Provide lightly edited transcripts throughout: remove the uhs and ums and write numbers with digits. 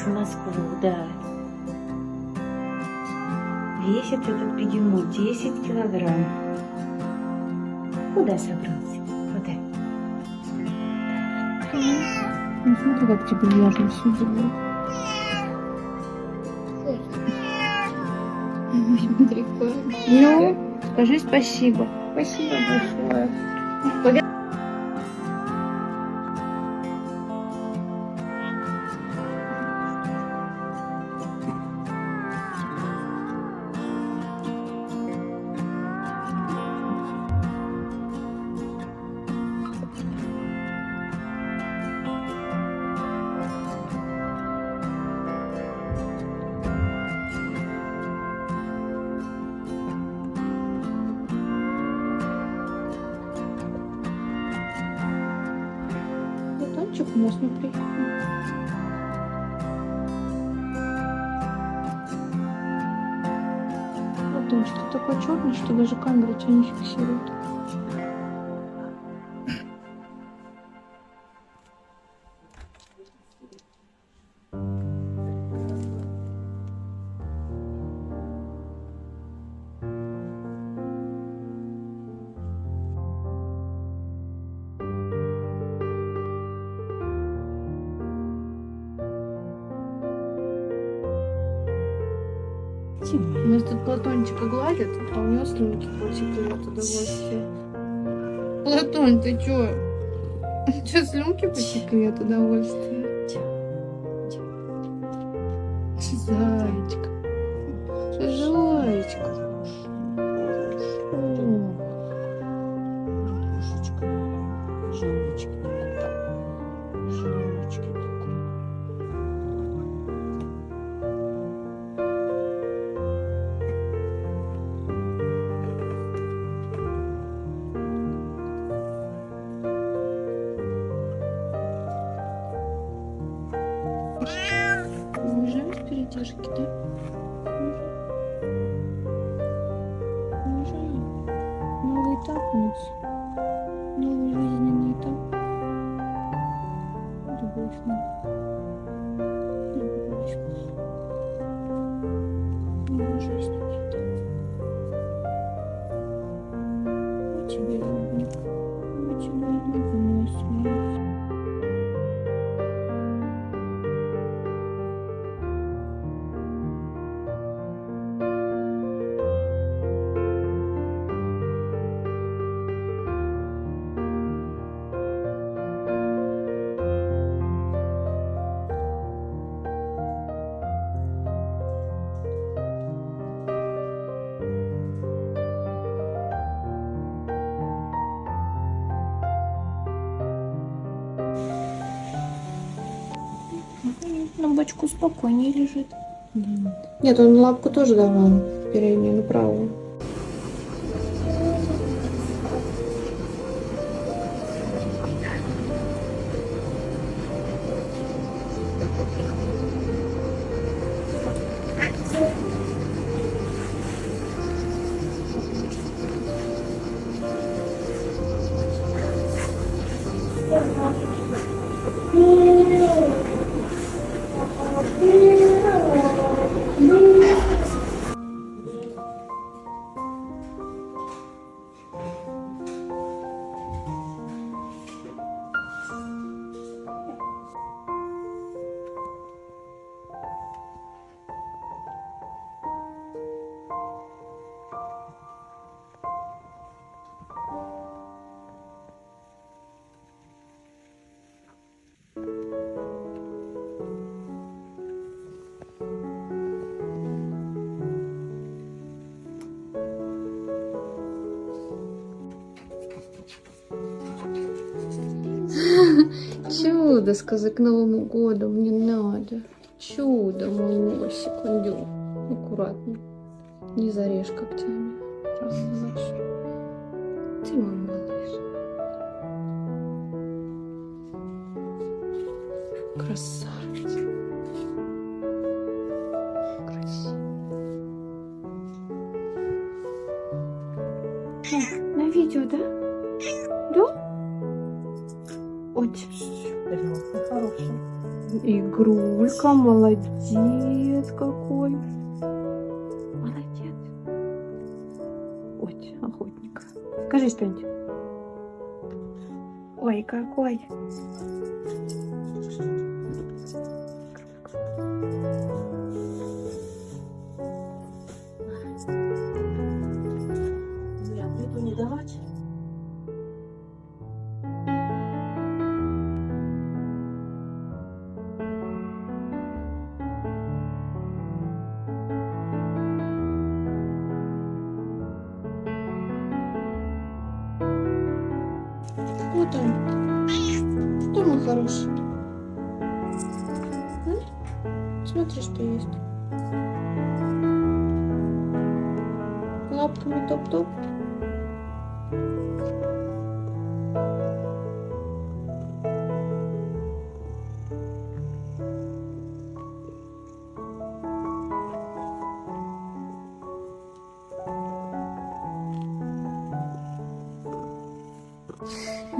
в Москву, да. Весит этот бегемот 10 килограмм. Куда собрался? Куда? Ну смотри, как тебе нежно все делает. Смотри, как. Ну, скажи спасибо. Спасибо большое. Батончик у нас не приехал. Батончик, ты такой черный, что даже камера тебя не фиксирует. У нас тут Платончика гладят, а у него слюнки потекли от удовольствия. Платон, ты чё? Чё, слюнки потекли от удовольствия? Зайчка. Зайчка. Уезжаем с перетяжки, да? Уезжаем. Новый этап у нас. Новый жизненный этап. Любовь моя. Любовь моя. Новый жизненный этап. Мы тебя любим. Мы тебя любим, мой свет. На бочку спокойнее лежит. Нет, он лапку тоже давал, переднюю, на правую. Чудо, сказать, к Новому году мне надо. Чудо, мой носик. Идем аккуратно. Не зарежь когтями. Раз. Ты мой малыш. Красавец. Красивый. На видео, да? Да? Ой, Тарелка хорошая. игрулька, молодец какой. Молодец. Ой, охотник. Скажи что-нибудь. Ой, какой. Бля, плиту не давать. Вот он. Что мой хороший? Смотри, что есть. Лапками топ-топ.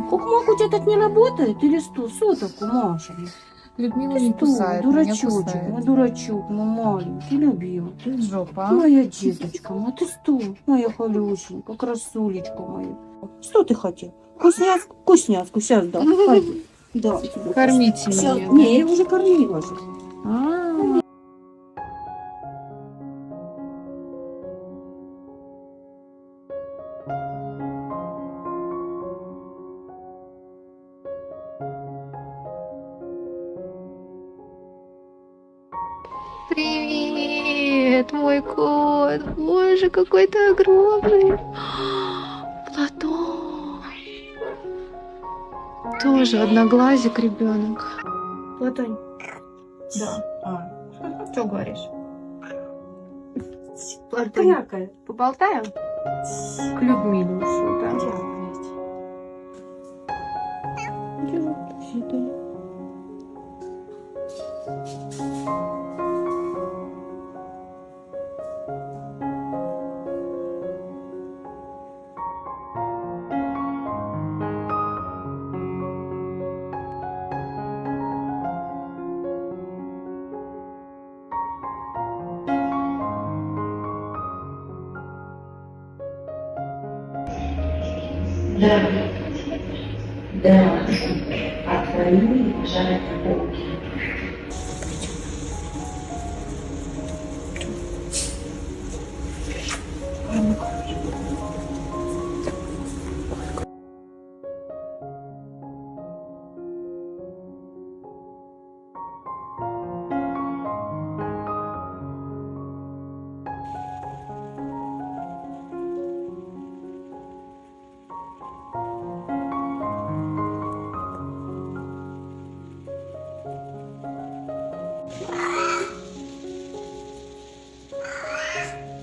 Кукмак у тебя так не работает? Или что? Сотовку, Маша? Людмила Ты не что, кусает, меня дурачочек, кусает. мой дурачок, мой маленький, любимый. Ты жопа. Моя деточка, а ты что? Моя холюсенька, красулечка моя. Что ты хотел? Вкусняшку? Вкусняшку, сейчас дам. Пойди. Да, тебе Кормите вкусняшку. меня, Щас- Не, я уже кормила же. А, привет, мой кот. Боже, какой ты огромный. Платон. Тоже одноглазик ребенок. Платон, Да. А. что говоришь? Платон, Крякает. поболтаем? К Людмиле ушел, да? Здравствуйте. Здравствуйте. Отворили жарят полки.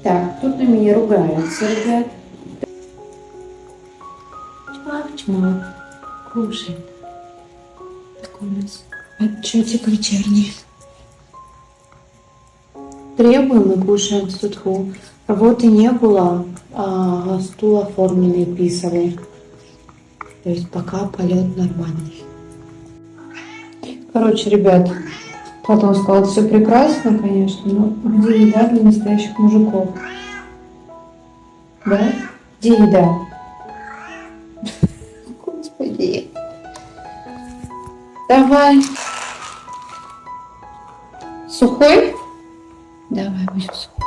Так, тут на меня ругаются, ребят. Чмак-чмак. Кушай. Такой у нас отчетик вечерний. Требуем и кушаем тут. Работы не было, а стул оформленный писали. То есть пока полет нормальный. Короче, ребят, Платон сказал, все прекрасно, конечно, но где еда для настоящих мужиков? Да? Где еда? Господи. Давай. Сухой? Давай, будем сухой.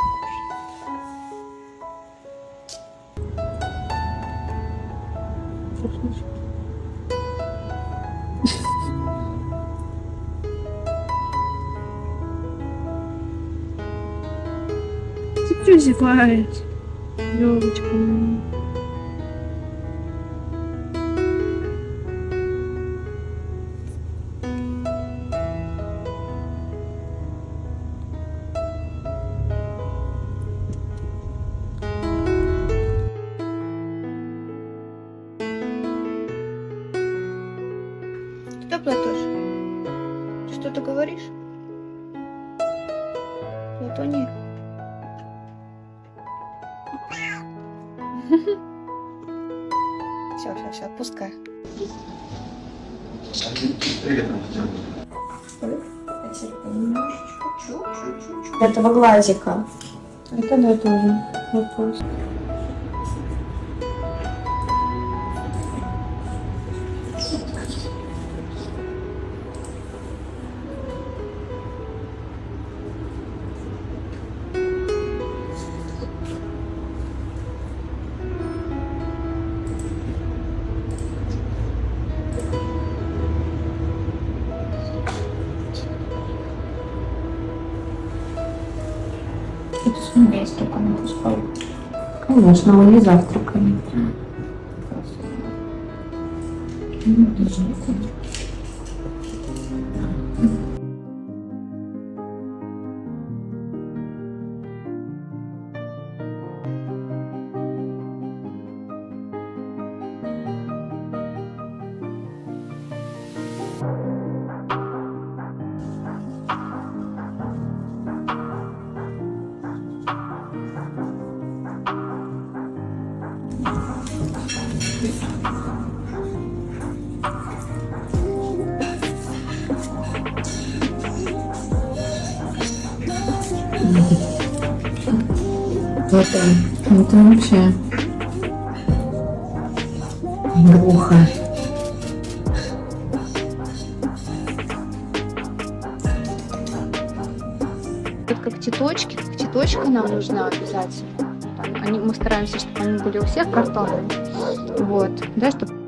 Ты что зеваешь? Ёлочка моя. Что, Платош? Ты что-то говоришь? Платоне? Все, отпускай. Этого глазика. Это да, тоже вопрос. Конечно, мы не завтракаем. Это вообще глухо. Вот как теточка нам нужна обязательно. Мы стараемся, чтобы они были у всех картонные. Вот, да, чтобы